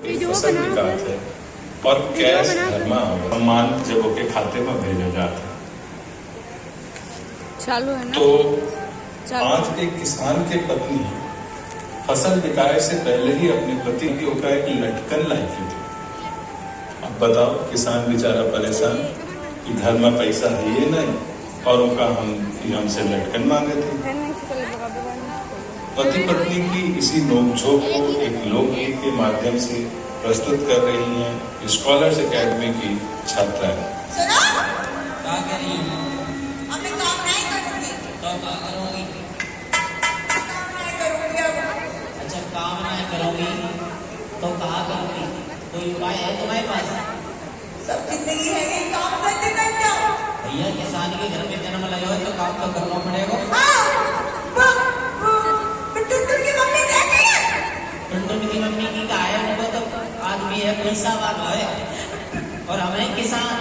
फसल विकास है और कैश धर्मा सम्मान जब के खाते में भेजा जाता है। चालू है ना? तो आज एक किसान के पत्नी फसल बिकाए से पहले ही अपने पति की होकर एक लटकन लाई थी। अब बताओ, किसान बेचारा परेशान कि घर में पैसा है ये नहीं और उनका हमसे लटकन मांगे थे। पति पत्नी की इसी नोकझोंक को एक लोकगीत के माध्यम से प्रस्तुत कर रही हैं स्कॉलर्स एकेडमी की छात्राएं। अच्छा, काम नहीं करूंगी तो कहा करूंगी? कोई उपाय है तुम्हारे पास? सब जिंदगी है ये काम करते करते। भैया, किसान के घर में जन्म लिया हो तो काम तो करना पड़ेगा। टुनटुन की मम्मी कहती है। टुनटुन की मम्मी की का है, उनको तो आज भी है पैसा वाला है और हमें किसान